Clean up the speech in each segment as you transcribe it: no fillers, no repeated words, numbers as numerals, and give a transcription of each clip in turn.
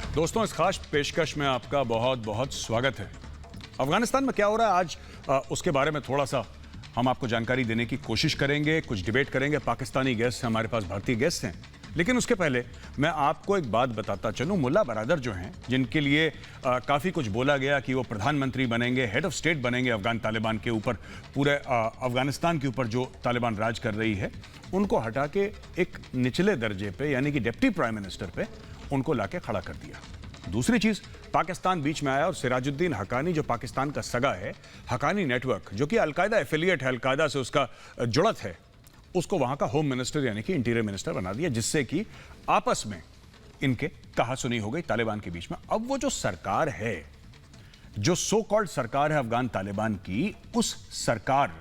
दोस्तों, इस खास पेशकश में आपका बहुत बहुत स्वागत है। अफगानिस्तान में क्या हो रहा है आज, उसके बारे में थोड़ा सा हम आपको जानकारी देने की कोशिश करेंगे, कुछ डिबेट करेंगे। पाकिस्तानी गेस्ट हैं, हमारे पास भारतीय गेस्ट हैं, लेकिन उसके पहले मैं आपको एक बात बताता चलूं। मुल्ला बरादर जो हैं, जिनके लिए काफ़ी कुछ बोला गया कि वो प्रधानमंत्री बनेंगे, हेड ऑफ स्टेट बनेंगे अफगान तालिबान के ऊपर, पूरे अफगानिस्तान के ऊपर जो तालिबान राज कर रही है, उनको हटा के एक निचले दर्जे पे यानी कि डिप्टी प्राइम मिनिस्टर पे उनको लाके खड़ा कर दिया। दूसरी चीज, पाकिस्तान बीच में आया और सिराजुद्दीन हक्कानी जो पाकिस्तान का सगा है, हक्कानी नेटवर्क जो कि अलकायदा एफिलिएट है, अलकायदा से उसका जुड़त है, उसको वहां का होम मिनिस्टर यानी कि इंटीरियर मिनिस्टर बना दिया, जिससे कि आपस में इनके कहासुनी हो गई तालिबान के बीच में। अब वो जो सरकार है, जो सो कॉल्ड सरकार है अफगान तालिबान की, उस सरकार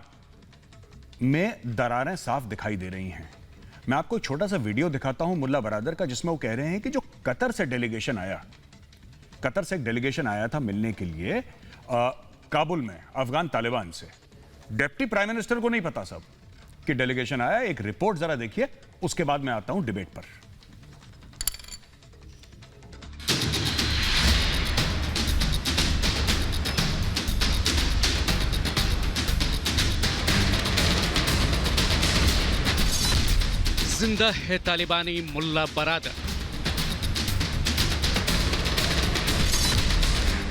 में दरारें साफ दिखाई दे रही हैं। मैं आपको एक छोटा सा वीडियो दिखाता हूं मुल्ला बरादर का, जिसमें वो कह रहे हैं कि जो कतर से डेलीगेशन आया, कतर से एक डेलीगेशन आया था मिलने के लिए काबुल में अफगान तालिबान से, डिप्टी प्राइम मिनिस्टर को नहीं पता सब कि डेलीगेशन आया। एक रिपोर्ट जरा देखिए, उसके बाद मैं आता हूं डिबेट पर। जिंदा है तालिबानी मुल्ला बरादर।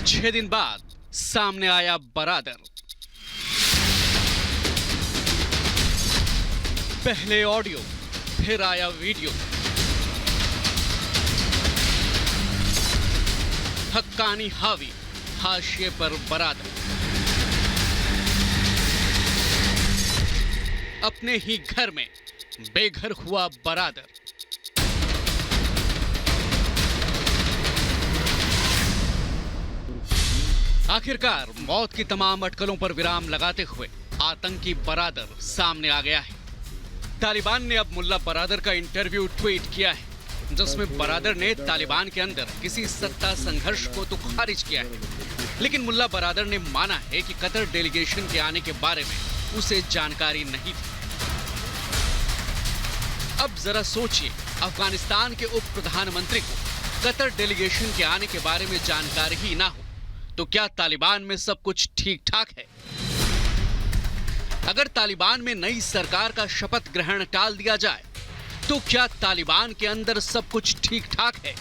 6 दिन बाद सामने आया बरादर। पहले ऑडियो, फिर आया वीडियो। हक्कानी हावी, हाशिए पर बरादर। अपने ही घर में बेघर हुआ बरादर। आखिरकार मौत की तमाम अटकलों पर विराम लगाते हुए आतंकी बरादर सामने आ गया है। तालिबान ने अब मुल्ला बरादर का इंटरव्यू ट्वीट किया है, जिसमें बरादर ने तालिबान के अंदर किसी सत्ता संघर्ष को तो खारिज किया है, लेकिन मुल्ला बरादर ने माना है कि कतर डेलीगेशन के आने के बारे में उसे जानकारी नहीं थी। अब जरा सोचिए, अफगानिस्तान के उप प्रधानमंत्री को कतर डेलीगेशन के आने के बारे में जानकारी ही ना हो, तो क्या तालिबान में सब कुछ ठीक ठाक है? अगर तालिबान में नई सरकार का शपथ ग्रहण टाल दिया जाए, तो क्या तालिबान के अंदर सब कुछ ठीक ठाक है?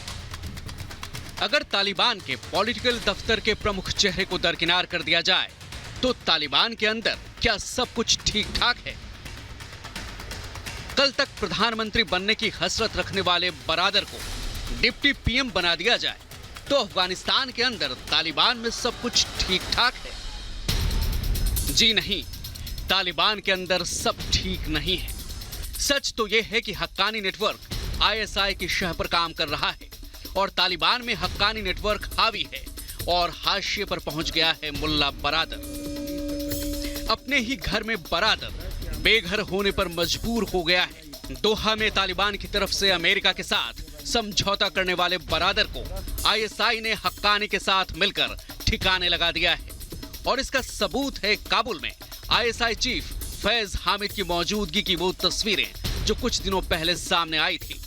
अगर तालिबान के पॉलिटिकल दफ्तर के प्रमुख चेहरे को दरकिनार कर दिया जाए, तो तालिबान के अंदर क्या सब कुछ ठीक ठाक है? कल तक प्रधानमंत्री बनने की हसरत रखने वाले बरादर को डिप्टी पीएम बना दिया जाए, तो अफगानिस्तान के अंदर तालिबान में सब कुछ ठीक ठाक है? जी नहीं, तालिबान के अंदर सब ठीक नहीं है। सच तो यह है कि हक्कानी नेटवर्क आईएसआई की शह पर काम कर रहा है और तालिबान में हक्कानी नेटवर्क हावी है और हाशिए पर पहुंच गया है मुल्ला बरादर। अपने ही घर में बरादर बेघर होने पर मजबूर हो गया है। दोहा में तालिबान की तरफ से अमेरिका के साथ समझौता करने वाले बरादर को आईएसआई ने हक्कानी के साथ मिलकर ठिकाने लगा दिया है, और इसका सबूत है काबुल में आईएसआई चीफ फैज हामिद की मौजूदगी की वो तस्वीरें जो कुछ दिनों पहले सामने आई थी।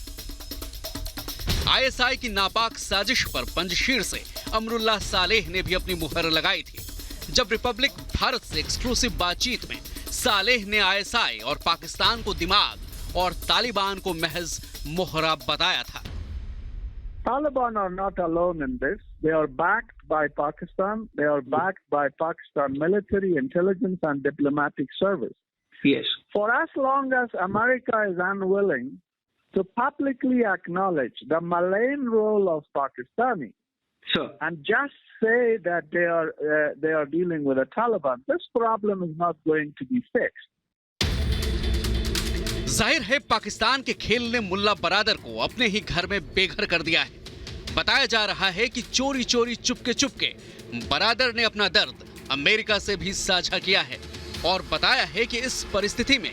आईएसआई की नापाक साजिश पर पंजशीर से अमरुल्लाह सालेह ने भी अपनी मुहर लगाई थी, जब रिपब्लिक भारत से एक्सक्लूसिव बातचीत में सालेह ने आईएसआई और पाकिस्तान को दिमाग और तालिबान को महज मोहरा बताया था। Taliban are not alone in this. They are backed by Pakistan. They are backed by Pakistan military, intelligence and diplomatic service. Yes. For as long as America is unwilling to publicly acknowledge the malign role of Pakistani, Sir. and just say that they are dealing with the Taliban, this problem is not going to be fixed. जाहिर है पाकिस्तान के खेल ने मुल्ला बरादर को अपने ही घर में बेघर कर दिया है। बताया जा रहा है कि चोरी चोरी चुपके चुपके बरादर ने अपना दर्द अमेरिका से भी साझा किया है और बताया है कि इस परिस्थिति में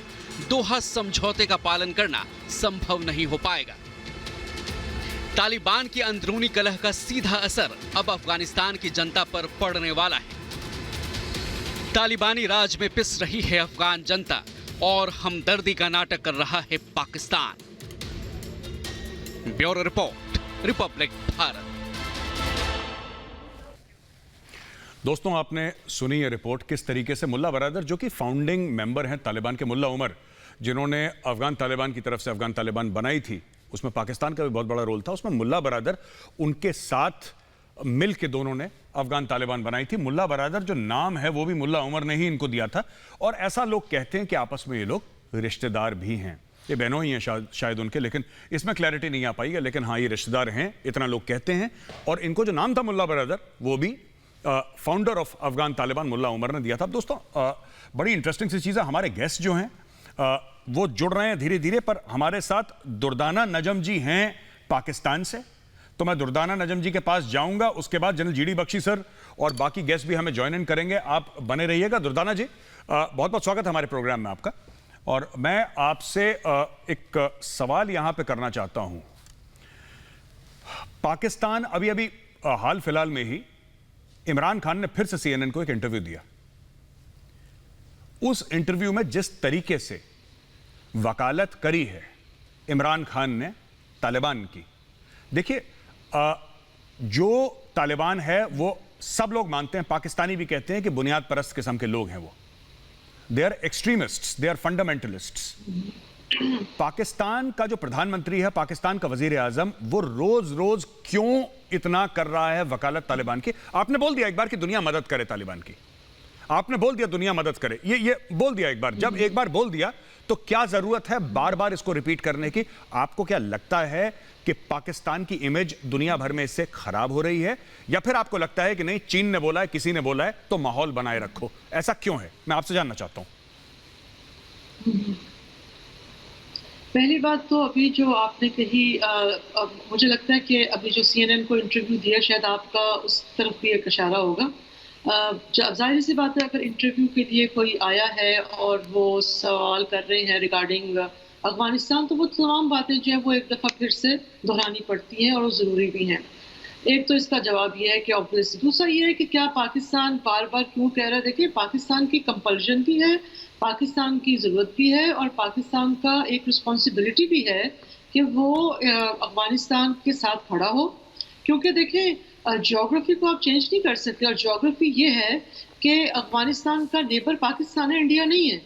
दोहा समझौते का पालन करना संभव नहीं हो पाएगा। तालिबान की अंदरूनी कलह का सीधा असर अब अफगानिस्तान की जनता पर पड़ने वाला है। तालिबानी राज में पिस रही है अफगान जनता और हमदर्दी का नाटक कर रहा है Pakistan. Bureau report, Republic Bharat. दोस्तों, आपने सुनी ये रिपोर्ट किस तरीके से मुल्ला बरादर, जो कि फाउंडिंग मेंबर हैं तालिबान के, मुल्ला उमर, जिन्होंने अफगान तालिबान की तरफ से अफगान तालिबान बनाई थी, उसमें पाकिस्तान का भी बहुत बड़ा रोल था। उसमें मुल्ला बरादर उनके साथ मिल के दोनों ने अफगान तालिबान बनाई थी। मुल्ला बरादर जो नाम है वो भी मुल्ला उमर ने ही इनको दिया था। और ऐसा लोग कहते हैं कि आपस में ये लोग रिश्तेदार भी हैं, ये बहनों ही हैं शायद उनके, लेकिन इसमें क्लैरिटी नहीं आ पाई है। लेकिन हाँ, ये रिश्तेदार हैं, इतना लोग कहते हैं। और इनको जो नाम था मुल्ला बरादर, वो भी फाउंडर ऑफ अफगान तालिबान मुल्ला उमर ने दिया था। दोस्तों, बड़ी इंटरेस्टिंग सी चीज़ है, हमारे गेस्ट जो हैं वो जुड़ रहे हैं धीरे धीरे। पर हमारे साथ दुर्दाना नजम जी हैं पाकिस्तान से, तो मैं दुर्दाना नजम जी के पास जाऊंगा। उसके बाद जनरल जीडी बख्शी सर और बाकी गेस्ट भी हमें ज्वाइन इन करेंगे। आप बने रहिएगा। दुर्दाना जी, बहुत बहुत स्वागत है हमारे प्रोग्राम में आपका। और मैं आपसे एक सवाल यहां पे करना चाहता हूं। पाकिस्तान अभी अभी हाल फिलहाल में ही इमरान खान ने फिर से CNN को एक इंटरव्यू दिया। उस इंटरव्यू में जिस तरीके से वकालत करी है इमरान खान ने तालिबान की, देखिए, जो तालिबान है वो सब लोग मानते हैं, पाकिस्तानी भी कहते हैं कि बुनियाद परस्त किस्म के लोग हैं वो। They are extremists, they are fundamentalists. Pakistan का जो प्रधानमंत्री है, पाकिस्तान का वजीर आजम, वो रोज रोज क्यों इतना कर रहा है वकालत तालिबान की? आपने बोल दिया एक बार कि दुनिया मदद करे तालिबान की, आपने बोल दिया दुनिया मदद करे, ये बोल दिया एक बार। जब एक बार बोल दिया तो क्या जरूरत है बार बार इसको रिपीट करने की? आपको क्या लगता है कि पाकिस्तान की इमेज दुनिया भर में इससे खराब हो रही है, या फिर आपको लगता है कि नहीं, चीन ने बोला है, किसी ने बोला है, तो माहौल बनाए रखो? ऐसा क्यों है, मैं आपसे जानना चाहता हूं। पहली बात तो अभी जो आपने कही, मुझे लगता है कि अभी जो CNN को इंटरव्यू दिया, शायद आपका उस तरफ भी एक इशारा होगा। जाहिर सी बात है, अगर इंटरव्यू के लिए कोई आया है और वो सवाल कर रहे हैं रिगार्डिंग अफगानिस्तान, तो वो तमाम बातें जो है वो एक दफ़ा फिर से दोहरानी पड़ती हैं और वो ज़रूरी भी हैं। एक तो इसका जवाब ये है कि ऑब्वियस, दूसरा ये है कि क्या पाकिस्तान बार बार क्यों कह रहा है? देखिए, पाकिस्तान की कंपल्शन भी है, पाकिस्तान की ज़रूरत भी है, और पाकिस्तान का एक रिस्पॉन्सिबिलिटी भी है कि वो अफगानिस्तान के साथ खड़ा हो। क्योंकि देखिए, ज्योग्राफी को आप चेंज नहीं कर सकते, और ज्योग्राफी ये है कि अफगानिस्तान का नेबर पाकिस्तान है, इंडिया नहीं है।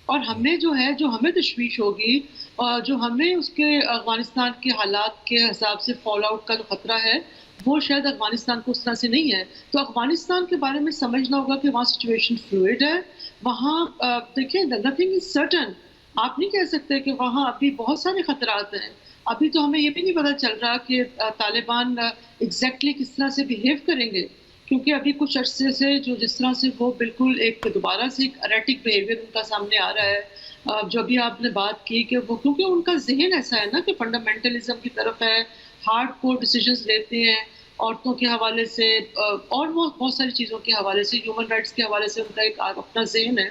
और हमें जो है, जो हमें तशवीश होगी और जो हमें उसके अफगानिस्तान के हालात के हिसाब से फॉल आउट का जो खतरा है, वो शायद अफगानिस्तान को उस तरह से नहीं है। तो अफगानिस्तान के बारे में समझना होगा कि वहाँ सिचुएशन फ्लूइड है। वहाँ देखिए, नथिंग इज सर्टन। आप नहीं कह सकते कि वहाँ अभी बहुत सारे खतरात हैं। अभी तो हमें ये भी नहीं पता चल रहा कि तालिबान एग्जैक्टली किस तरह से बिहेव करेंगे, क्योंकि अभी कुछ अर्से से जो जिस तरह से वो बिल्कुल एक दोबारा से एक एरेटिक बिहेवियर उनका सामने आ रहा है। जो भी आपने बात की कि वो, क्योंकि उनका जहन ऐसा है ना कि फंडामेंटलिज्म की तरफ है, हार्ड कोर डिसीजंस लेते हैं औरतों के हवाले से, और वो बहुत सारी चीज़ों के हवाले से, ह्यूमन राइट्स के हवाले से उनका एक अपना जहन है।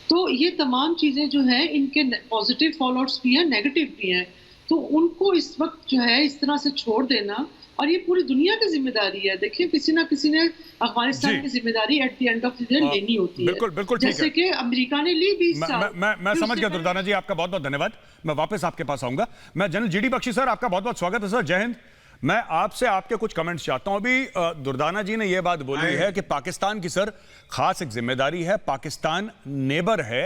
तो ये तमाम चीज़ें जो हैं, इनके पॉजिटिव फॉलोआउट्स भी हैं, नेगेटिव भी हैं। तो उनको इस वक्त जो है इस तरह से छोड़ देना, और ये पूरी दुनिया की जिम्मेदारी है। देखिए, किसी ना किसी ने अफगानिस्तान की जिम्मेदारी at the end of the day लेनी होती है। बिल्कुल बिल्कुल ठीक है। जैसे कि अमेरिका ने ली 20 साल। मैं समझ गया दुर्दाना जी, आपका बहुत बहुत धन्यवाद। मैं वापस आपके पास आऊंगा। मैं जनरल जीडी बख्शी सर, आपका बहुत बहुत स्वागत है सर, जय हिंद। मैं आपसे आपके कुछ कमेंट्स चाहता हूं। अभी दुर्दाना जी ने यह बात बोली है कि पाकिस्तान की सर खास एक जिम्मेदारी है, पाकिस्तान नेबर है,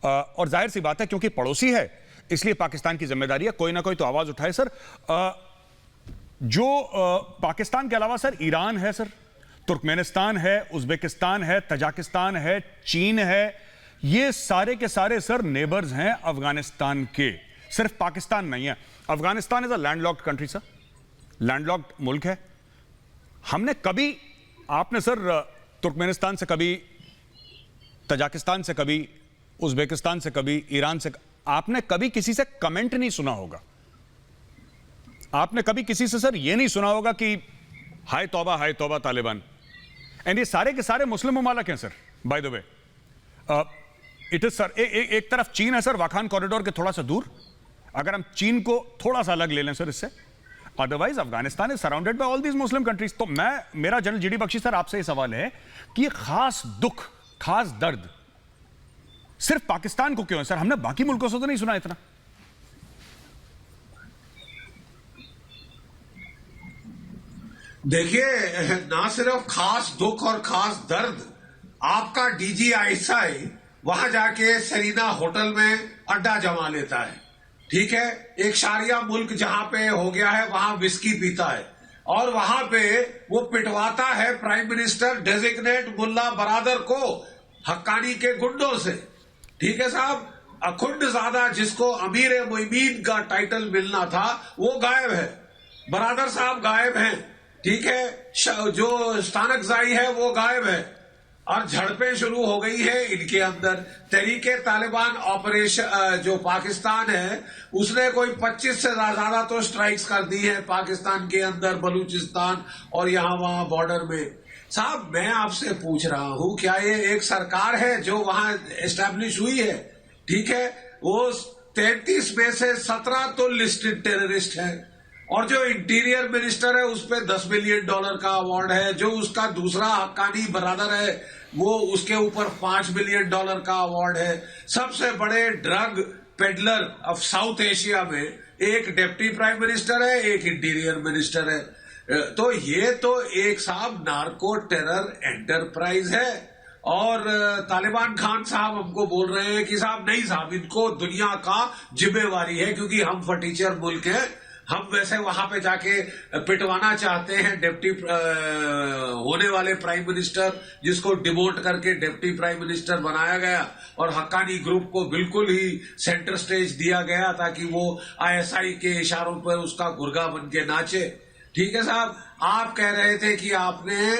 और जाहिर सी बात है क्योंकि पड़ोसी है, इसलिए पाकिस्तान की जिम्मेदारी है, कोई ना कोई तो आवाज उठाए सर। जो पाकिस्तान के अलावा सर ईरान है, सर तुर्कमेनिस्तान है, उज्बेकिस्तान है, तजाकिस्तान है, चीन है, ये सारे के सारे सर नेबर्स हैं अफगानिस्तान के, सिर्फ पाकिस्तान नहीं है। Afghanistan is a landlocked country sir, landlocked मुल्क है। हमने कभी, आपने सर तुर्कमेनिस्तान से कभी, तजाकिस्तान से कभी, उज्बेकिस्तान से कभी, ईरान से, आपने कभी किसी से कमेंट नहीं सुना होगा, आपने कभी किसी से सर ये नहीं सुना होगा कि हाय तौबा तालिबान। एंड ये सारे के सारे मुस्लिम ममालिक हैं sir, by the way. It is sir, एक तरफ चीन है सर, वाखान कॉरिडोर के थोड़ा सा दूर, अगर हम चीन को थोड़ा सा अलग ले लें सर इससे, otherwise Afghanistan is surrounded by all these Muslim countries. तो मेरा जनरल जीडी बख्शी सर आपसे ये सवाल है कि खास दुख, खास दर्द सिर्फ पाकिस्तान को क्यों है सर? हमने बाकी मुल्कों से तो नहीं सुना इतना। देखिए, ना सिर्फ खास दुख और खास दर्द, आपका DGI वहां जाके सेरीना होटल में अड्डा जमा लेता है। ठीक है, एक शारिया मुल्क जहां पे हो गया है वहां विस्की पीता है और वहां पे वो पिटवाता है प्राइम मिनिस्टर डेजिग्नेट मुल्ला बरादर को हक्कानी के गुंडों से। ठीक है साहब, अखुंडजादा जिसको अमीर मोइमीन का टाइटल मिलना था वो गायब है, बरादर साहब गायब हैं। ठीक है, जो स्थानकजाई है वो गायब है और झड़पें शुरू हो गई है इनके अंदर। तहरीके तालिबान ऑपरेशन जो पाकिस्तान है उसने कोई 25 से ज्यादा तो स्ट्राइक्स कर दी है पाकिस्तान के अंदर, बलूचिस्तान और यहां वहां बॉर्डर में। साहब मैं आपसे पूछ रहा हूं, क्या ये एक सरकार है जो वहां एस्टैब्लिश हुई है? ठीक है, वो 33 में से 17 तो लिस्टेड टेररिस्ट है और जो इंटीरियर मिनिस्टर है उस पर $10 मिलियन का अवार्ड है, जो उसका दूसरा हक्कानी बरादर है वो उसके ऊपर $5 मिलियन का अवार्ड है। सबसे बड़े drug peddler of south Asia में एक डिप्टी प्राइम मिनिस्टर है, एक इंटीरियर मिनिस्टर है। तो ये तो एक साहब नार्को टेरर एंटरप्राइज है और तालिबान खान साहब हमको बोल रहे हैं कि साहब नहीं साहब, इनको दुनिया का जिम्मेवारी है क्योंकि हम फटीचर मुल्क हैं, हम वैसे वहां पे जाके पिटवाना चाहते हैं डिप्टी होने वाले प्राइम मिनिस्टर जिसको डिमोट करके डिप्टी प्राइम मिनिस्टर बनाया गया और हक्कानी ग्रुप को बिल्कुल ही सेंटर स्टेज दिया गया ताकि वो ISI के इशारों पर उसका गुर्गा बन के नाचे। ठीक है साहब, आप कह रहे थे कि आपने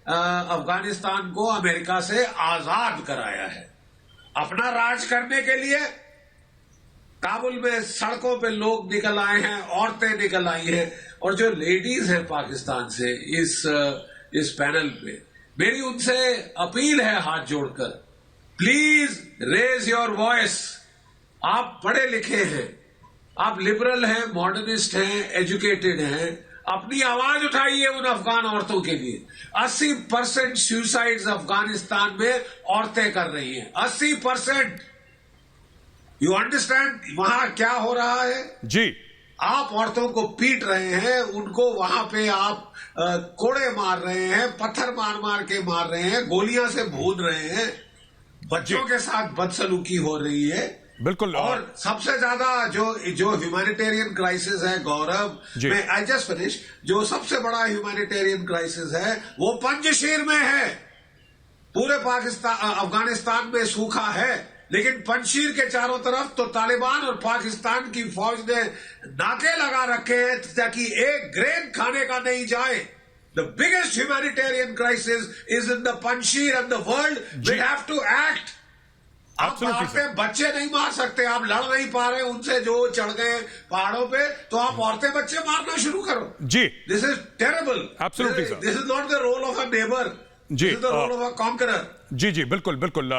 अफगानिस्तान को अमेरिका से आजाद कराया है अपना राज करने के लिए। काबुल में सड़कों पे लोग निकल आए हैं, औरतें निकल आई हैं और जो लेडीज हैं पाकिस्तान से इस पैनल पे, मेरी उनसे अपील है हाथ जोड़कर, प्लीज रेज योर वॉइस। आप पढ़े लिखे हैं, आप लिबरल हैं, मॉडर्निस्ट हैं, एजुकेटेड हैं, अपनी आवाज उठाइए उन अफगान औरतों के लिए। 80% सुसाइड्स अफगानिस्तान में औरतें कर रही हैं, 80%। यू अंडरस्टैंड वहां क्या हो रहा है जी? आप औरतों को पीट रहे हैं, उनको वहां पे आप कोड़े मार रहे हैं, पत्थर मार मार के मार रहे हैं, गोलियां से भून रहे हैं, बच्चों के साथ बदसलूकी हो रही है। बिल्कुल। और सबसे ज्यादा जो ह्यूमैनिटेरियन क्राइसिस है गौरव, मैं आई जस्ट फिनिश, जो सबसे बड़ा ह्यूमैनिटेरियन क्राइसिस है वो पंजशीर में है। पूरे पाकिस्तान अफगानिस्तान में सूखा है लेकिन पंजशीर के चारों तरफ तो तालिबान और पाकिस्तान की फौज ने नाके लगा रखे हैं ताकि एक ग्रेन खाने का नहीं जाए। The biggest humanitarian crisis is in the Panjshir and the world will have to act. आप औरतें बच्चे नहीं मार सकते, आप लड़ नहीं पा रहे उनसे जो चढ़ गए पहाड़ों पे, तो आप औरतें बच्चे मारना शुरू करो जी। This is terrible. Absolutely sir, this is not the role of a neighbour, this is the role of a conqueror. जी जी बिल्कुल बिल्कुल।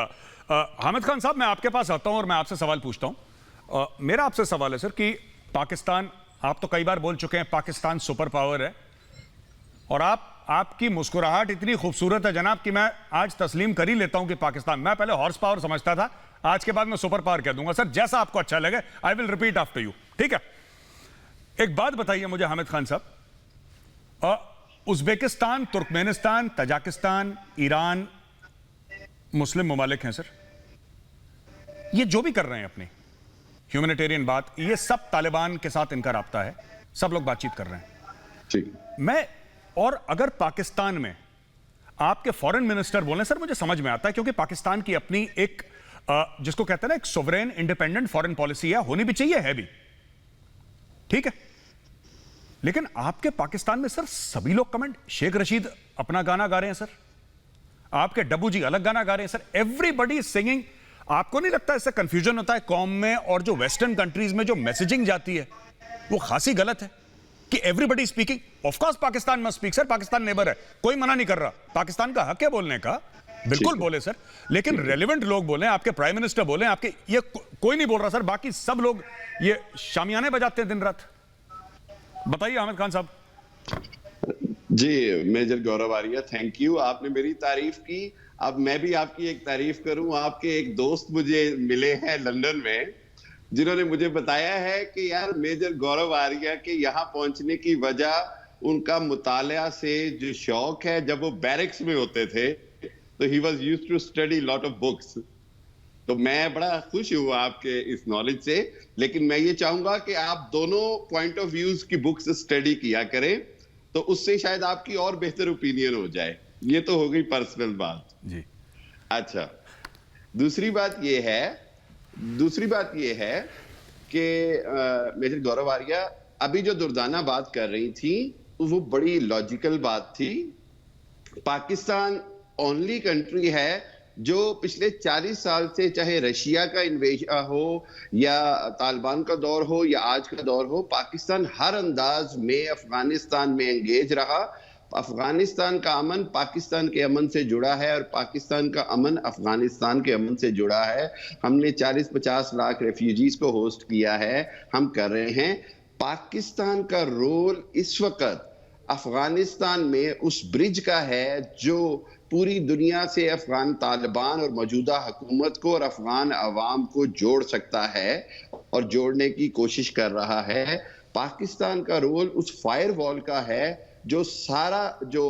हामिद खान साहब, मैं आपके पास आता हूं और मैं आपसे सवाल पूछता हूं। मेरा आपसे सवाल है सर कि पाकिस्तान, आप तो कई बार बोल चुके हैं पाकिस्तान सुपर पावर है और आपकी मुस्कुराहट इतनी खूबसूरत है जनाब कि मैं आज तस्लीम कर ही लेता हूं कि पाकिस्तान, मैं पहले हॉर्स पावर समझता था, आज के बाद मैं सुपर पावर कह दूंगा। सर जैसा आपको अच्छा लगे, I will repeat after you, ठीक है? एक बात बताइए मुझे हामिद खान साहब, उज्बेकिस्तान, तुर्कमेनिस्तान, तजाकिस्तान, ईरान मुस्लिम ममालिक हैं सर, ये जो भी कर रहे हैं अपनी ह्यूमैनिटेरियन बात, ये सब तालिबान के साथ इनका राब्ता है, सब लोग बातचीत कर रहे हैं। ठीक, मैं और अगर पाकिस्तान में आपके फॉरेन मिनिस्टर बोले, सर मुझे समझ में आता है क्योंकि पाकिस्तान की अपनी एक जिसको कहते हैं ना एक सोवरेन इंडिपेंडेंट फॉरेन पॉलिसी है, होनी भी चाहिए, है भी, ठीक है। लेकिन आपके पाकिस्तान में सर सभी लोग कमेंट, शेख रशीद अपना गाना गा रहे हैं सर, आपके डब्बू जी अलग गाना गा रहे हैं सर, एवरीबडी सिंगिंग। आपको नहीं लगता इससे कंफ्यूजन होता है कौम में, और जो वेस्टर्न कंट्रीज में जो मैसेजिंग जाती है वो खासी गलत है कि everybody speaking? Of course Pakistan must speak sir, Pakistan neighbour है, कोई मना नहीं कर रहा, पाकिस्तान का हक है बोलने का, बिल्कुल बोले सर, लेकिन रेलेवेंट लोग बोले, आपके प्राइम मिनिस्टर बोले, आपके ये कोई नहीं बोल रहा सर, बाकी सब लोग ये शामियाने बजाते हैं दिन रात। बताइए हामिद खान साहब। जी major Gaurav Arya, thank you, आपने मेरी तारीफ की, अब मैं भी आपकी एक तारीफ करूं। आपके एक दोस्त मुझे मिले हैं लंदन में जिन्होंने मुझे बताया है कि यार मेजर गौरव आर्या के यहाँ पहुंचने की वजह उनका मुताला से जो शौक है, जब वो बैरिक्स में होते थे तो ही was used to study lot of books. तो मैं बड़ा खुश हुआ आपके इस नॉलेज से, लेकिन मैं ये चाहूंगा कि आप दोनों पॉइंट ऑफ व्यूज की बुक्स स्टडी किया करें, तो उससे शायद आपकी और बेहतर ओपिनियन हो जाए। ये तो हो गई पर्सनल बात जी। अच्छा, दूसरी बात ये है कि मेजर गौरव आर्या अभी जो दुर्दाना बात कर रही थी वो बड़ी लॉजिकल बात थी। पाकिस्तान ओनली कंट्री है जो पिछले 40 साल से, चाहे रशिया का इन्वेजन हो या तालिबान का दौर हो या आज का दौर हो, पाकिस्तान हर अंदाज में अफगानिस्तान में एंगेज रहा। अफगानिस्तान का अमन पाकिस्तान के अमन से जुड़ा है और पाकिस्तान का अमन अफगानिस्तान के अमन से जुड़ा है। हमने 40-50 लाख रेफ्यूजीज को होस्ट किया है, हम कर रहे हैं। पाकिस्तान का रोल इस वक्त अफगानिस्तान में उस ब्रिज का है जो पूरी दुनिया से अफगान तालिबान और मौजूदा हुकूमत को और अफगान अवाम को जोड़ सकता है और जोड़ने की कोशिश कर रहा है। पाकिस्तान का रोल उस फायर वॉल का है जो सारा जो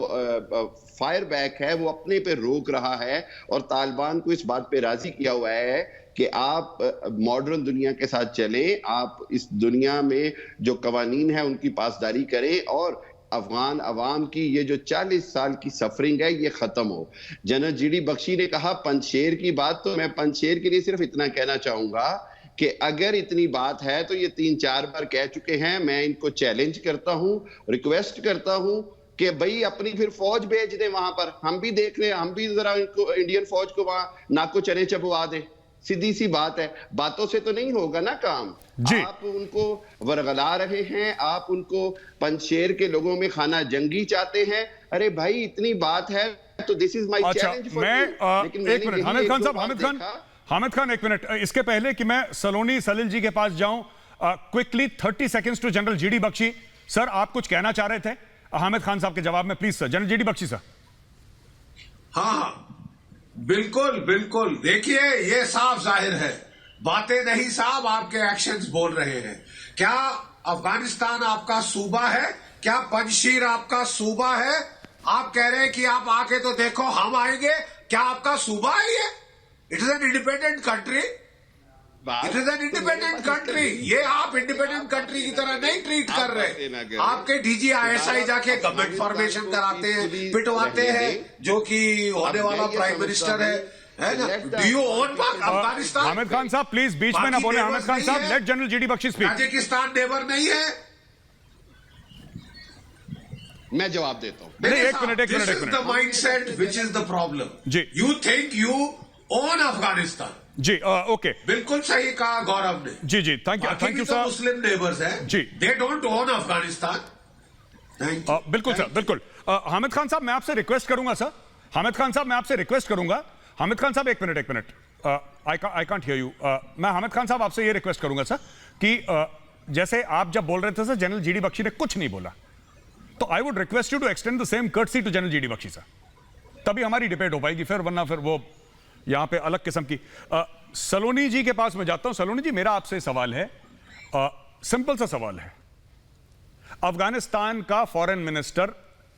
फायर बैक है वो अपने पे रोक रहा है और तालिबान को इस बात पे राजी किया हुआ है कि आप मॉडर्न दुनिया के साथ चलें, आप इस दुनिया में जो कवानीन है उनकी पासदारी करें और अफगान अवाम की ये जो 40 साल की सफरिंग है ये खत्म हो। जनरल जीडी बख्शी ने कहा पंजशेर की बात, तो मैं पंजशेर के लिए सिर्फ इतना कहना चाहूंगा कि अगर इतनी बात है तो ये 3-4 बार कह चुके हैं। मैं इनको चैलेंज करता हूं, रिक्वेस्ट करता हूं कि भाई अपनी फिर फौज भेज दें वहां पर, हम भी देख रहे हैं, हम भी जरा इनको इंडियन फौज को वहां नाको चने चबवा दें। सीधी सी बात है, बातों से तो नहीं होगा ना काम। आप उनको वरगला रहे हैं, आप उनको पंजशेर के लोगों में खाना जंगी चाहते हैं। अरे भाई इतनी बात है तो this is my challenge for you. एक मिनट हामिद खान साहब, हामिद खान एक मिनट, इसके पहले कि मैं सलोनी सलिल जी के पास जाऊं, quickly 30 seconds to general GD Bakshi. Sir आप कुछ कहना चाह रहे थे हामिद खान साहब के जवाब में, please sir. General GD Bakshi sir. हाँ बिल्कुल बिल्कुल, देखिए ये साफ जाहिर है, बातें नहीं साहब, आपके एक्शंस बोल रहे हैं। क्या अफगानिस्तान आपका सूबा है? क्या पंजशीर आपका सूबा है? आप कह रहे हैं कि आप आके तो देखो, हम आएंगे। क्या आपका सूबा है ये? It is an independent country, it is an independent country. ये आप इंडिपेंडेंट कंट्री की तरह नहीं ट्रीट कर रहे। आपके DGISI जाके गवर्नमेंट फॉर्मेशन कराते हैं, पिटवाते हैं, जो कि होने वाला प्राइम मिनिस्टर है ना। Do you own Afghanistan? Hamid Khan sahab please बीच में ना बोले। Hamid Khan sahab, let General GD Bakshi speak. Tajikistan neighbour नहीं है? मैं जवाब देता हूं। एक minute this is the mindset which is the problem. जी, you think you own Afghanistan. जी ओके, बिल्कुल सही कहा गौरव ने। जी जी, thank you sir. Muslim neighbours हैं जी, दे डोंट ओन अफगानिस्तान। बिल्कुल सर, बिल्कुल। हामिद खान साहब मैं आपसे रिक्वेस्ट करूंगा सर, हामिद खान साहब मैं आपसे रिक्वेस्ट करूंगा। हामिद खान साहब एक minute, I can't hear you. मैं हामिद खान साहब आपसे ये रिक्वेस्ट करूंगा सर कि जैसे आप जब बोल रहे थे सर जनरल जीडी बख्शी ने कुछ नहीं बोला, तो I would request you to extend the same courtesy to general GD Bakshi sir, तभी हमारी डिबेट हो पाएगी फिर, वरना फिर वो यहां पे अलग किस्म की। सलोनी जी के पास मैं जाता हूं। सलोनी जी मेरा आपसे सवाल है, सिंपल सा सवाल है। अफगानिस्तान का फॉरेन मिनिस्टर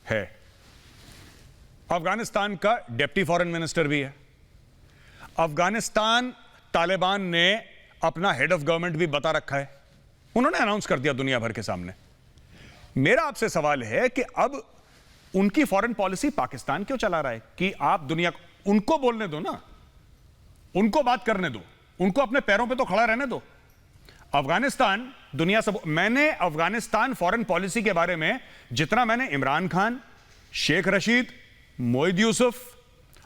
है, अफगानिस्तान का डिप्टी फॉरेन मिनिस्टर भी है, अफगानिस्तान तालिबान ने अपना हेड ऑफ गवर्नमेंट भी बता रखा है, उन्होंने अनाउंस कर दिया दुनिया भर के सामने। मेरा आपसे सवाल है कि अब उनकी फॉरेन पॉलिसी पाकिस्तान क्यों चला रहा है कि आप दुनिया, उनको बोलने दो ना, उनको बात करने दो, उनको अपने पैरों पे तो खड़ा रहने दो। अफगानिस्तान दुनिया से, मैंने अफगानिस्तान फॉरेन पॉलिसी के बारे में जितना मैंने इमरान खान, शेख रशीद, मोईद यूसुफ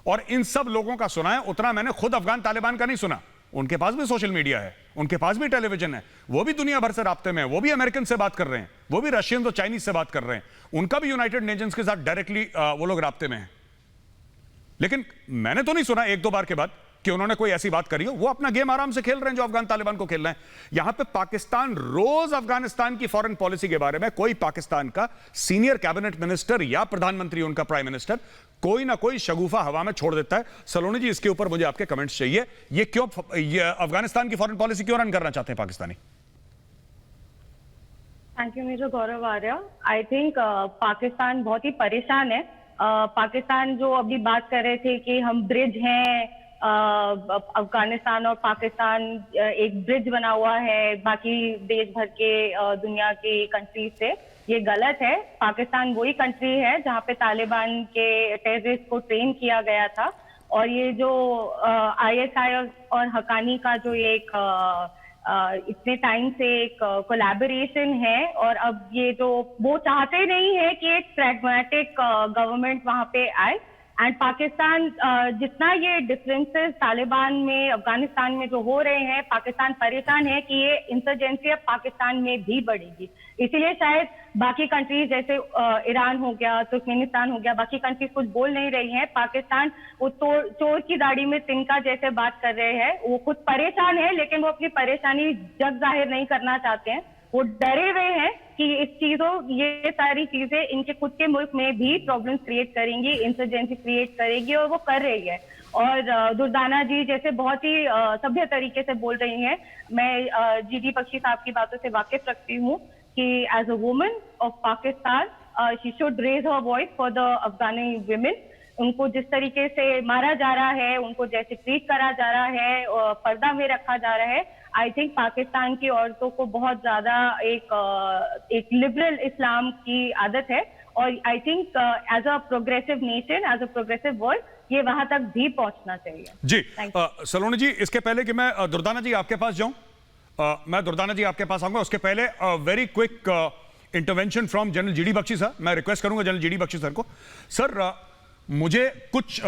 और इन सब लोगों का सुना है, उतना मैंने खुद अफगान तालिबान का नहीं सुना। उनके पास भी सोशल मीडिया है, उनके पास भी टेलीविजन है, वो भी दुनिया भर से राब्ते में है, वो भी अमेरिकन से बात कर रहे हैं, वो भी रशियन और चाइनीज से बात कर रहे हैं, उनका भी यूनाइटेड नेशंस के साथ डायरेक्टली वो लोग राब्ते में हैं। लेकिन मैंने तो नहीं सुना 1-2 बार के बाद कि उन्होंने कोई ऐसी बात करी हो। वो अपना गेम आराम से खेल रहे हैं जो अफगान तालिबान को खेल रहे हैं। यहां पे पाकिस्तान रोज अफगानिस्तान की फॉरेन पॉलिसी के बारे में कोई पाकिस्तान का सीनियर कैबिनेट मिनिस्टर या प्रधानमंत्री, उनका प्राइम मिनिस्टर, कोई ना कोई शगुफा हवा में छोड़ देता है। सलोनी जी इसके ऊपर मुझे आपके कमेंट्स चाहिए। ये क्यों, ये अफगानिस्तान की फॉरेन पॉलिसी क्यों रन करना चाहते हैं Pakistani? Thank you mister Gaurav Arya. I think Pakistan बहुत ही परेशान है। पाकिस्तान जो अभी बात कर रहे थे कि हम ब्रिज हैं, अफगानिस्तान और पाकिस्तान एक ब्रिज बना हुआ है बाकी देश भर के दुनिया की कंट्रीज से, ये गलत है। पाकिस्तान वही कंट्री है जहाँ पे तालिबान के टेररिस्ट को ट्रेन किया गया था, और ये जो ISI और हक्कानी का जो एक इतने टाइम से एक कोलैबोरेशन है, और अब ये जो वो चाहते नहीं है कि एक प्रैग्मेटिक गवर्नमेंट वहां पे आए। एंड पाकिस्तान जितना ये डिफरेंसेस तालिबान में अफगानिस्तान में जो हो रहे हैं, पाकिस्तान परेशान है कि ये इंसर्जेंसी अब पाकिस्तान में भी बढ़ेगी। इसीलिए शायद बाकी कंट्रीज जैसे ईरान हो गया, तुर्कमेनिस्तान हो गया, बाकी कंट्रीज कुछ बोल नहीं रही हैं। पाकिस्तान वो चोर की दाढ़ी में तिनका जैसे बात कर रहे हैं, वो खुद परेशान है लेकिन वो अपनी परेशानी जग जाहिर नहीं करना चाहते हैं। वो डरे हुए हैं कि ये सारी चीजें इनके खुद के मुल्क में भी प्रॉब्लम्स क्रिएट करेंगी, इंसर्जेंसी क्रिएट करेगी, और वो कर रही है। और दुर्दाना जी जैसे बहुत ही सभ्य तरीके से बोल रही हैं। मैं GD बख्शी साहब की बातों से वाकिफ रखती हूँ कि as a woman of Pakistan she should raise her voice for the Afghani women. उनको जिस तरीके से मारा जा रहा है, उनको जैसे ट्रीट करा जा रहा है, पर्दा में रखा जा रहा है, आई थिंक पाकिस्तान की औरतों को बहुत ज्यादा एक लिबरल इस्लाम की आदत है, और I think as a progressive nation, as a progressive world, ये वहां तक भी पहुंचना चाहिए। जी सलोनी जी, इसके पहले कि मैं दुर्दाना जी आपके पास जाऊं, मैं दुर्दाना जी आपके पास आऊंगा, उसके पहले very quick intervention from general GD Bakshi sir. मैं रिक्वेस्ट करूंगा जनरल GD बख्शी सर को। सर मुझे कुछ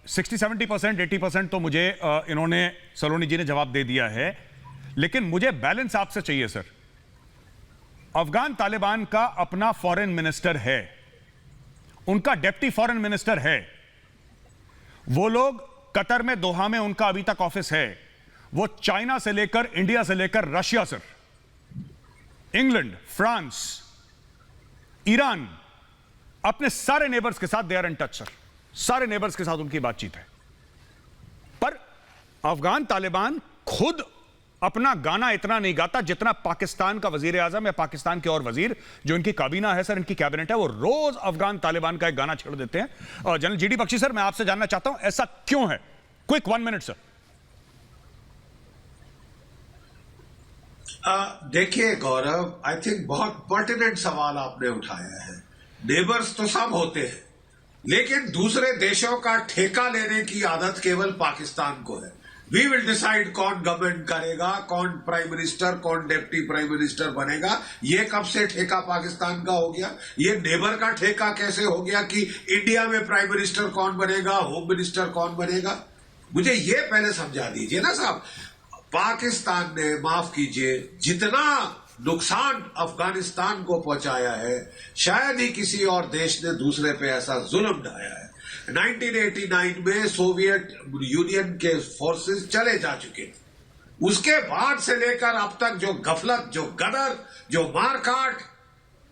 60-70%, 80% तो मुझे इन्होंने, सलोनी जी ने जवाब दे दिया है, लेकिन मुझे बैलेंस आपसे चाहिए सर। अफगान तालिबान का अपना फॉरेन मिनिस्टर है, उनका डिप्टी फॉरेन मिनिस्टर है, वो लोग कतर में, दोहा में उनका अभी तक ऑफिस है, वो चाइना से लेकर, इंडिया से लेकर Russia sir, England, France, Iran, अपने सारे नेबर्स के साथ they are in touch sir, सारे नेबर्स के साथ उनकी बातचीत है। पर अफगान तालिबान खुद अपना गाना इतना नहीं गाता जितना पाकिस्तान का वजीर आजम या पाकिस्तान के और वजीर जो इनकी काबीना है सर, इनकी कैबिनेट है, वो रोज अफगान तालिबान का एक गाना छेड़ देते हैं। जनरल GD बख्शी सर, मैं आपसे जानना चाहता हूं ऐसा क्यों है? Quick 1 minute sir. देखिए गौरव, आई थिंक बहुत पर्टिनेंट सवाल आपने उठाया है। नेबर्स तो सब होते हैं, लेकिन दूसरे देशों का ठेका लेने की आदत केवल पाकिस्तान को है। वी विल डिसाइड कौन गवर्नमेंट करेगा, कौन प्राइम मिनिस्टर, कौन डिप्टी प्राइम मिनिस्टर बनेगा। ये कब से ठेका पाकिस्तान का हो गया? ये नेबर का ठेका कैसे हो गया कि इंडिया में प्राइम मिनिस्टर कौन बनेगा, होम मिनिस्टर कौन बनेगा? मुझे ये पहले समझा दीजिए ना साहब। पाकिस्तान ने, माफ कीजिए, जितना नुकसान अफगानिस्तान को पहुंचाया है, शायद ही किसी और देश ने दूसरे पे ऐसा जुल्म ढाया है। 1989 में सोवियत यूनियन के फोर्सेस चले जा चुके, उसके बाद से लेकर अब तक जो गफलत, जो गदर, जो मारकाट,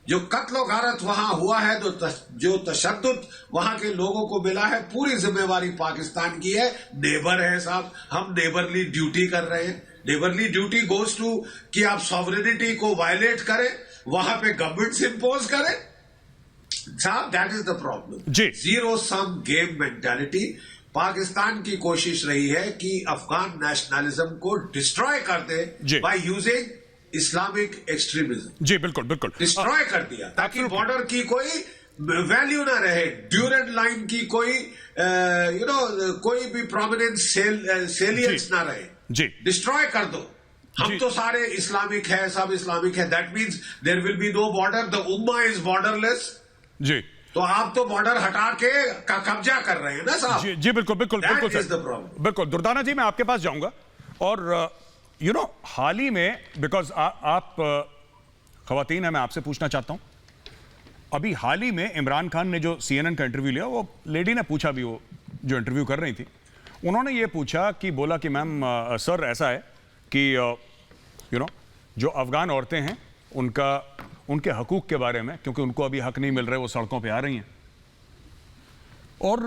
जो कत्लो गारत वहां हुआ है, जो तशद्दुद वहां के लोगों को मिला है, पूरी जिम्मेवारी पाकिस्तान की है। नेबर है साहब, हम नेबरली ड्यूटी कर रहे हैं। नेबरली ड्यूटी गोज टू कि आप सॉवरेनिटी को वायलेट करें, वहां पे गवर्नमेंट इंपोज करें साहब। That is the problem. Zero sum game mentality. Pakistan की कोशिश रही है कि अफगान नेशनलिज्म को डिस्ट्रॉय कर दे बाय यूजिंग इस्लामिक एक्सट्रीमिज्म। जी बिल्कुल बिल्कुल, डिस्ट्रॉय कर दिया ताकि बॉर्डर की कोई वैल्यू ना रहे, ड्यूरेंट लाइन की कोई कोई भी प्रोमिनेंस सेलियंस ना रहे। जी, डिस्ट्रॉय कर दो। हम तो सारे इस्लामिक है, सब इस्लामिक है। That means there will be no border, the ummah is borderless. जी, तो आप तो बॉर्डर हटा के कब्जा कर रहे हैं ना साहब। जी, जी बिल्कुल बिल्कुल बिल्कुल सर, बिल्कुल। दुर्दाना जी, मैं आपके पास जाऊंगा, और हाल ही में, बिकॉज आप खवातीन है, मैं आपसे पूछना चाहता हूं, अभी हाल ही में इमरान खान ने जो CNN का इंटरव्यू लिया, वो लेडी ने पूछा भी, वो जो इंटरव्यू कर रही थी, उन्होंने ये पूछा कि, बोला कि मैम सर ऐसा है कि जो अफगान औरतें हैं उनके हकूक के बारे में, क्योंकि उनको अभी हक नहीं मिल रहे, वो सड़कों पे आ रही हैं और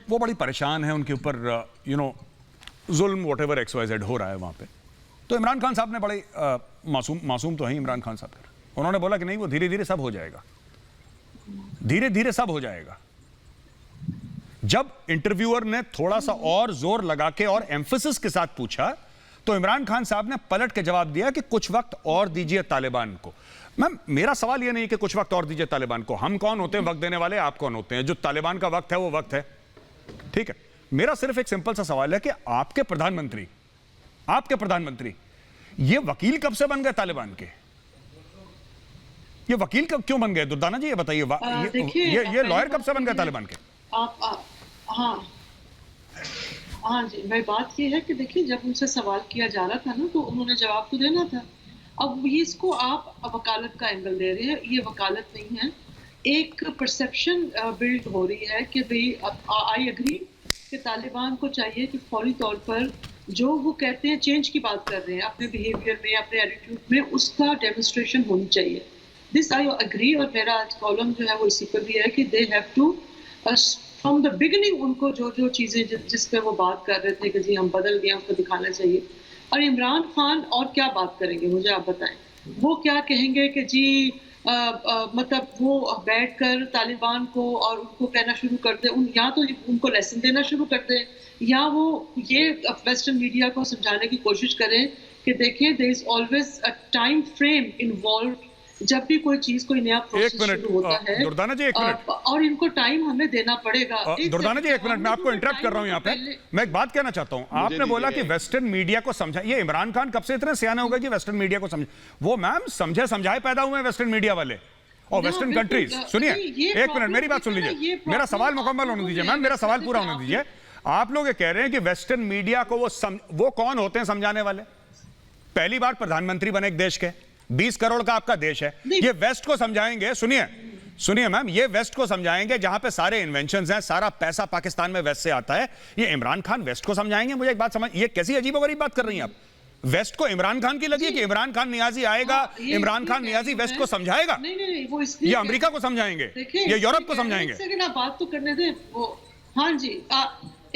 वो बड़ी परेशान है, उनके ऊपर जुल्म व्हाटएवर XYZ हो रहा है वहाँ पे। तो इमरान खान साहब ने बड़े मासूम तो हैं इमरान खान साहब, उन्होंने बोला कि नहीं, वो धीरे धीरे सब हो जाएगा, धीरे धीरे सब हो जाएगा। जब इंटरव्यूअर ने थोड़ा सा और जोर लगा के और एम्फेसिस के साथ पूछा तो इमरान खान साहब ने पलट के जवाब दिया कि कुछ वक्त और दीजिए तालिबान को। मैम, मेरा सवाल यह नहीं कि कुछ वक्त और दीजिए तालिबान को, हम कौन होते हैं वक्त देने वाले, आप कौन होते हैं? जो तालिबान का वक्त है वो वक्त है, ठीक है। मेरा सिर्फ एक सिंपल सा सवाल है कि आपके प्रधानमंत्री ये वकील कब से बन गए तालिबान के? ये वकील कब क्यों बन गए दुर्दाना जी, ये बताइए। ये लॉयर कब से बन गए तालिबान के? हाँ जी, मेरी बात ये है कि देखिए, जब उनसे सवाल किया जा रहा था ना तो उन्होंने जवाब तो देना था। अब ये इसको आप वकालत का एंगल दे रहे हैं, ये वकालत नहीं है। एक परसेप्शन बिल्ड हो रही है कि भाई आई एग्री कि तालिबान को चाहिए कि फौरी तौर पर जो वो कहते हैं चेंज की बात कर रहे हैं अपने बिहेवियर में, अपने एटीट्यूड में, उसका डेमोन्स्ट्रेशन होनी चाहिए। This I agree. और मेरा आज कॉलम जो है वो इसी पर भी है कि they have to from the beginning उनको जो चीज़ें जिस पे वो बात कर रहे थे कि जी हम बदल गए, उसको दिखाना चाहिए। और इमरान खान और क्या बात करेंगे, मुझे आप बताएं। वो क्या कहेंगे कि जी मतलब वो बैठकर तालिबान को और उनको कहना शुरू कर दे, या तो उनको लेसन देना शुरू कर दे, या वो ये वेस्टर्न मीडिया को समझाने की कोशिश करें कि देखें there is always a time frame involve. जब भी कोई चीज, कोई नया प्रोसेस शुरू होता है, दुर्दाना जी 1 मिनट, और इनको टाइम हमें देना पड़ेगा। दुर्दाना जी 1 मिनट, मैं आपको इंटरप्ट कर रहा हूं यहाँ पे। मैं एक बात कहना चाहता हूं। आपने बोला कि वेस्टर्न मीडिया को समझा, ये इमरान खान कब से इतने सियाने हो गए कि वेस्टर्न मीडिया को समझ? वो मैम समझे समझाए पैदा हुए हैं वेस्टर्न मीडिया वाले और वेस्टर्न कंट्रीज। सुनिए 1 मिनट, मेरी बात सुन लीजिए, मेरा सवाल मुकम्मल होने दीजिए मैम, मेरा सवाल पूरा होने दीजिए। आप लोग ये कह रहे हैं कि वेस्टर्न मीडिया को वो कौन होते हैं समझाने वाले? पहली बार प्रधानमंत्री बने एक देश के, 20 करोड़ का आपका देश है, ये वेस्ट को समझाएंगे। सुनिए मैम, ये वेस्ट को समझाएंगे जहां पे सारे इन्वेंशंस हैं, सारा पैसा पाकिस्तान में वेस्ट से आता है। ये इमरान खान वेस्ट को समझाएंगे? मुझे एक बात समझ, ये कैसी अजीबोगरीब बात कर रही हैं आप? वेस्ट को इमरान खान की लगी कि इमरान खान नियाजी आएगा, इमरान खान नियाजी वेस्ट को समझाएगा? नहीं, वो इसलिए ये अमेरिका को समझाएंगे, ये यूरोप को समझाएंगे? एक सेकंड आप बात तो करने दें। वो हाँ जी,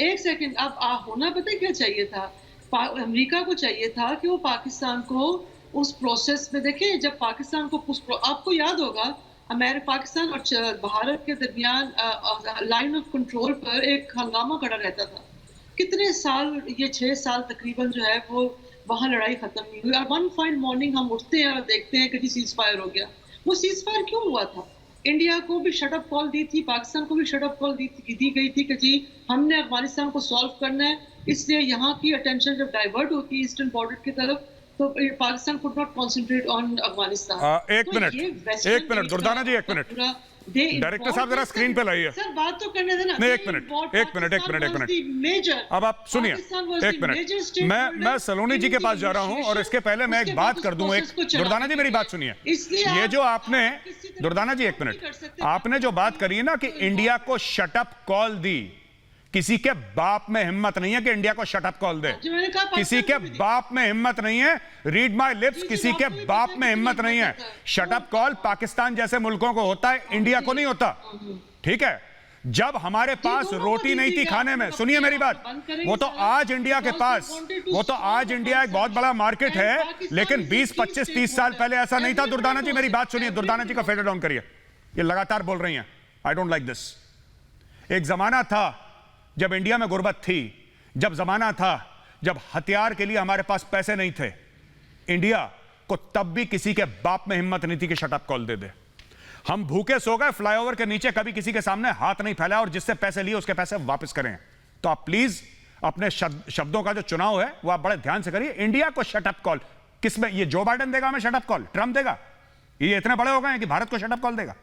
एक सेकंड। अब होना पता क्या चाहिए था? अमेरिका को चाहिए था कि वो पाकिस्तान को उस प्रोसेस में देखें। जब पाकिस्तान को आपको याद होगा, पाकिस्तान और भारत के दरमियान लाइन ऑफ कंट्रोल पर एक हंगामा खड़ा रहता था। कितने साल, ये 6 साल तकरीबन जो है वो वहाँ लड़ाई खत्म नहीं हुई। और वन फाइन मॉर्निंग हम उठते हैं और देखते हैं कि सीज फायर हो गया। वो सीज फायर क्यों हुआ था? इंडिया को भी शट अप कॉल दी थी, पाकिस्तान को भी शट अप कॉल दी गई थी कि जी हमने अफगानिस्तान को सॉल्व करना है। इसलिए यहाँ की अटेंशन जब डाइवर्ट होती है ईस्टर्न बॉर्डर की तरफ, तो Pakistan could not concentrate on Afghanistan. एक मिनट दुर्दाना जी, 1 मिनट। डायरेक्टर साहब जरा स्क्रीन पे लाइए। सर बात तो करने देना। नहीं, 1 मिनट। अब आप सुनिए 1 मिनट, मैं सलोनी जी के पास जा रहा हूं और इसके पहले मैं एक बात कर दूं। दुर्दाना जी मेरी बात सुनिए। ये जो आपने, दुर्दाना जी 1 मिनट, आपने जो बात करी है ना कि इंडिया को शटअप कॉल दी, किसी के बाप में हिम्मत नहीं है कि इंडिया को शट अप कॉल दे। किसी के बाप में हिम्मत नहीं है, रीड माय लिप्स, किसी के बाप में हिम्मत नहीं है। शट अप कॉल पाकिस्तान जैसे मुल्कों को होता है, इंडिया को नहीं होता, ठीक है? जब हमारे पास रोटी नहीं थी खाने में, सुनिए मेरी बात, वो तो आज इंडिया के पास, वो तो आज इंडिया एक बहुत बड़ा मार्केट है, लेकिन 20, 25, 30 साल पहले ऐसा नहीं था। दुर्दाना जी मेरी बात सुनिए, दुर्दाना जी का फेडर डाउन करिए, ये लगातार बोल रही हैं, आई डोंट लाइक दिस। एक जमाना था जब इंडिया में गुर्बत थी, जब जमाना था जब हथियार के लिए हमारे पास पैसे नहीं थे, इंडिया को तब भी किसी के बाप में हिम्मत नहीं थी कि शट अप कॉल दे दे। हम भूखे सो गए, फ्लाईओवर के नीचे कभी किसी के सामने हाथ नहीं फैलाया, और जिससे पैसे लिए उसके पैसे वापस करें। तो आप प्लीज अपने शब्दों का जो चुनाव है वो आप बड़े ध्यान से करिए। इंडिया को शट अप कॉल किसमें? ये जो बाइडेन देगा हमें शट अप कॉल? ट्रंप देगा? ये इतने बड़े हो गए हैं कि भारत को शट अप कॉल देगा?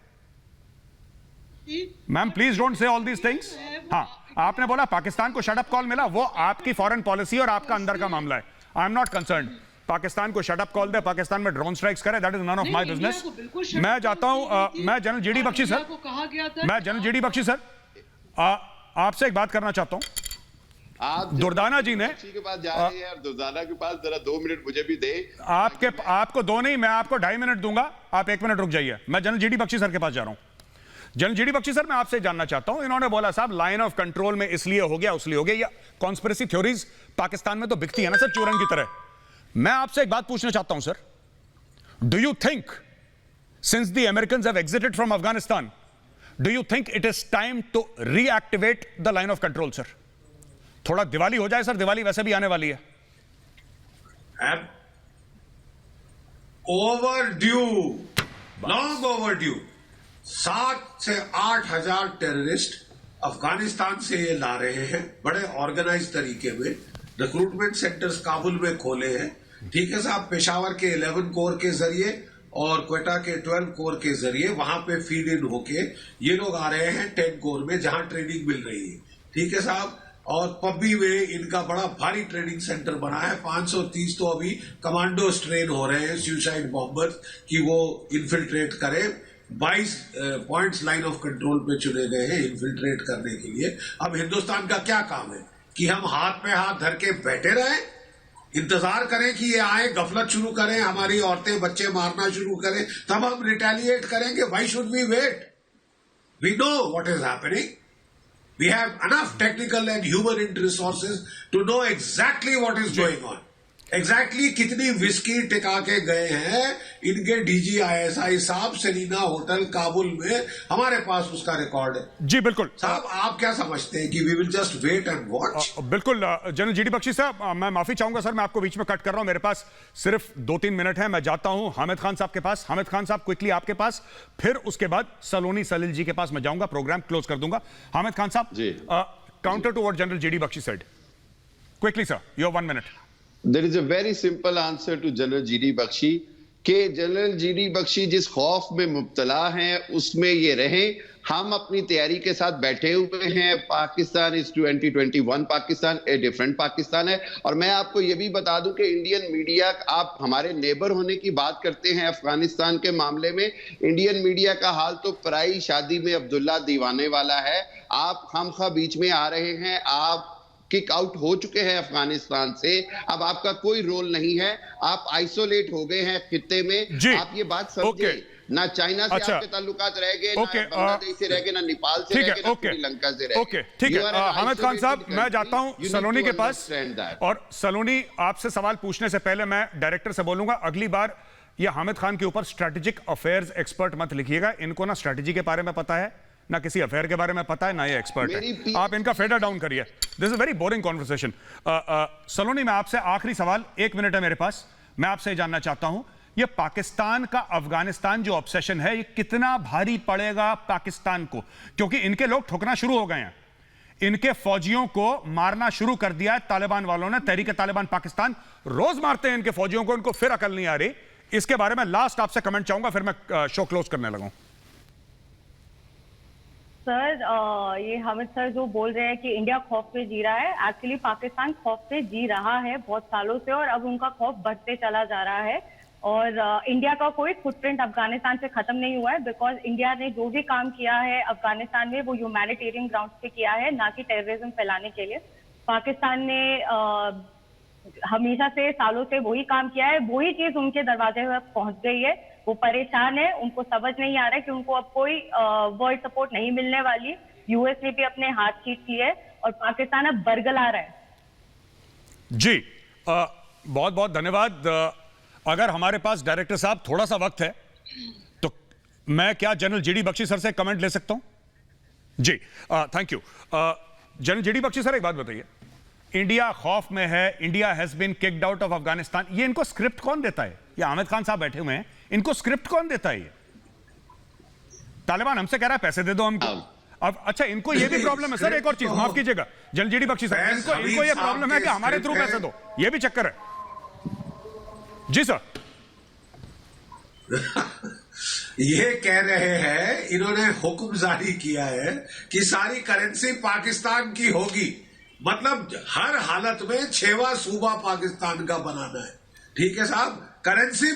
Ma'am please don't say all these things. हाँ, आपने बोला पाकिस्तान को शट अप कॉल मिला, वो आपकी फॉरेन पॉलिसी और आपका अंदर का मामला है। I am not concerned. Pakistan को शट अप कॉल दे, पाकिस्तान में ड्रोन स्ट्राइक्स करे, that is none of my business. मैं जाता हूं, मैं जनरल जीडी बख्शी सर, आपसे एक बात करना चाहता हूं। आप दुर्दाना जी ने के पास जा रहे हैं, दुर्दाना के पास जरा 2 मिनट मुझे भी दे। आपको 2 नहीं, मैं आपको 2.5 मिनट दूंगा, आप 1 मिनट रुक जाइए। मैं जनरल जीडी बख्शी सर के पास जा रहा हूं। जनरल जीडी बख्शी सर, मैं आपसे जानना चाहता हूं, इन्होंने बोला साहब लाइन ऑफ कंट्रोल में इसलिए हो गया, उसलिए हो गया, या कॉन्स्पिरेसी थ्योरीज पाकिस्तान में तो बिकती है ना सर चूरन की तरह। मैं आपसे एक बात पूछना चाहता हूं sir, do you think since the Americans have exited from Afghanistan, do you think it is time to reactivate the line of control, sir? थोड़ा दिवाली हो जाए सर, दिवाली वैसे भी आने वाली है. Overdue, long overdue. 7 से 8 हजार टेररिस्ट अफगानिस्तान से ये ला रहे हैं बड़े ऑर्गेनाइज तरीके में. रिक्रूटमेंट सेंटर्स काबुल में खोले हैं. ठीक है साहब, पेशावर के 11 कोर के जरिए और क्वेटा के 12 कोर के जरिए वहां पे फीड इन होके ये लोग आ रहे हैं 10 कोर में जहां ट्रेनिंग मिल रही है. ठीक है साहब, और पब्बी में इनका बड़ा भारी ट्रेनिंग सेंटर बना है. 530 तो अभी कमांडोज ट्रेन हो रहे हैं, सुसाइड बॉम्बर्स, कि वो इन्फिल्ट्रेट करें. 22 पॉइंट्स लाइन ऑफ कंट्रोल पे चुने गए हैं इन्फिल्ट्रेट करने के लिए. अब हिंदुस्तान का क्या काम है कि हम हाथ पे हाथ धर के बैठे रहें, इंतजार करें कि ये आए, गफलत शुरू करें, हमारी औरतें बच्चे मारना शुरू करें, तब हम रिटेलिएट करेंगे. Why should we wait? We know what is happening. We have enough technical and human resources to know exactly what is going on. Exactly कितनी विस्की टिका के गए हैं इनके DGISI साहब सेरीना होटल काबुल में. हमारे पास उसका रिकॉर्ड है. जी बिल्कुल साहब, आप क्या समझते हैं कि we will just wait and watch? बिल्कुल जनरल जीडी बख्शी साहब, मैं माफी चाहूंगा सर, मैं आपको बीच में कट कर रहा हूं. मेरे पास सिर्फ 2-3 मिनट है. मैं जाता हूं हामिद खान साहब के पास. हामिद खान साहब क्विकली आपके पास, फिर उसके बाद सलोनी सलील जी के पास मैं जाऊंगा, प्रोग्राम क्लोज कर दूंगा. हामिद खान साहब, counter to what general GD Bakshi said, quickly sir, you have 1 minute. There is a very simple answer to General G.D. Bakshi कि जनरल G.D. बख्शी जिस खौफ में मुब्तला हैं उसमें ये रहें. हम अपनी तैयारी के साथ बैठे हुए हैं. पाकिस्तान इस 2021 पाकिस्तान ए डिफरेंट पाकिस्तान है. और मैं आपको ये भी बता दूं कि इंडियन मीडिया, आप हमारे नेबर होने की बात करते हैं अफगानिस्तान के मामले में, इंडियन मीडिया का हाल तो पराई शादी में अब्दुल्ला दीवाने वाला है. आप खामखा बीच में आ रहे हैं. आप किक आउट हो चुके हैं अफगानिस्तान से. अब आपका कोई रोल नहीं है. आप आइसोलेट हो गए हैं खित्ते में. आप ये बात समझे. ना चाइना से आपके ताल्लुकात रह गए, ना बांग्लादेश से रह गए, ना नेपाल से रह गए, ना श्रीलंका से रह गए. ठीक है हामिद खान साहब, मैं जाता हूं सलोनी के पास. और सलोनी, आपसे सवाल पूछने से पहले मैं डायरेक्टर से बोलूंगा, अगली बार ये हामिद खान के ऊपर स्ट्रेटेजिक अफेयर्स एक्सपर्ट मत लिखिएगा. इनको ना स्ट्रेटेजी के बारे में पता है, ना किसी अफेयर के बारे में पता है, ना ये एक्सपर्ट है. आप इनका फेडर डाउन करिए. This is very boring conversation. Saloni, मैं आपसे आखिरी सवाल, 1 मिनट है मेरे पास, मैं आपसे जानना चाहता हूं, ये पाकिस्तान का अफगानिस्तान जो ऑब्सेशन है, ये कितना भारी पड़ेगा पाकिस्तान को? क्योंकि इनके लोग ठुकना शुरू हो गए हैं. इनके फौजियों को मारना शुरू कर दिया है तालिबान वालों ने. तहरीक तालिबान पाकिस्तान रोज मारते हैं इनके फौजियों को. इनको फिर अकल नहीं आ रही. इसके बारे में लास्ट आपसे कमेंट चाहूंगा, फिर मैं शो क्लोज करने लगूं. सर, ये हामिद सर जो बोल रहे हैं कि इंडिया खौफ में जी रहा है, एक्चुअली पाकिस्तान खौफ में जी रहा है बहुत सालों से, और अब उनका खौफ बढ़ते चला जा रहा है. और इंडिया का कोई फुटप्रिंट अफगानिस्तान से खत्म नहीं हुआ है, बिकॉज इंडिया ने जो भी काम किया है अफगानिस्तान में वो ह्यूमैनिटेरियन ग्राउंड पे किया है, ना कि टेररिज्म फैलाने के लिए. पाकिस्तान ने हमेशा से सालों से वही काम किया है. वही चीज उनके दरवाजे पर पहुंच गई है. वो परेशान है. उनको समझ नहीं आ रहा है कि उनको अब कोई वर्ल्ड सपोर्ट नहीं मिलने वाली. यूएस ने भी अपने हाथ खींच लिए और पाकिस्तान अब बरगला रहा है. जी बहुत बहुत धन्यवाद. अगर हमारे पास डायरेक्टर साहब थोड़ा सा वक्त है तो मैं क्या जनरल जीडी बख्शी सर से कमेंट ले सकता हूं? जी thank you. General GD Bakshi sir, एक बात बताइए, इंडिया खौफ में है, India has been kicked out of Afghanistan, ये इनको स्क्रिप्ट कौन देता है? ये हामिद खान साहब बैठे हुए हैं, इनको स्क्रिप्ट कौन देता है? ये तालिबान हमसे कह रहा है पैसे दे दो हमको. अब अच्छा, इनको ये भी प्रॉब्लम है सर. एक और चीज माफ कीजिएगा जनरल जीडी बख्शी सर, इनको ये प्रॉब्लम है कि हमारे थ्रू पैसे दो, ये भी चक्कर है. जी सर. ये कह रहे हैं, इन्होंने हुक्म जारी किया है कि सारी करेंसी पाकिस्तान की होगी. मतलब हर हालत में 6वां सूबा पाकिस्तान का बनाना है. ठीक है साहब, करेंसी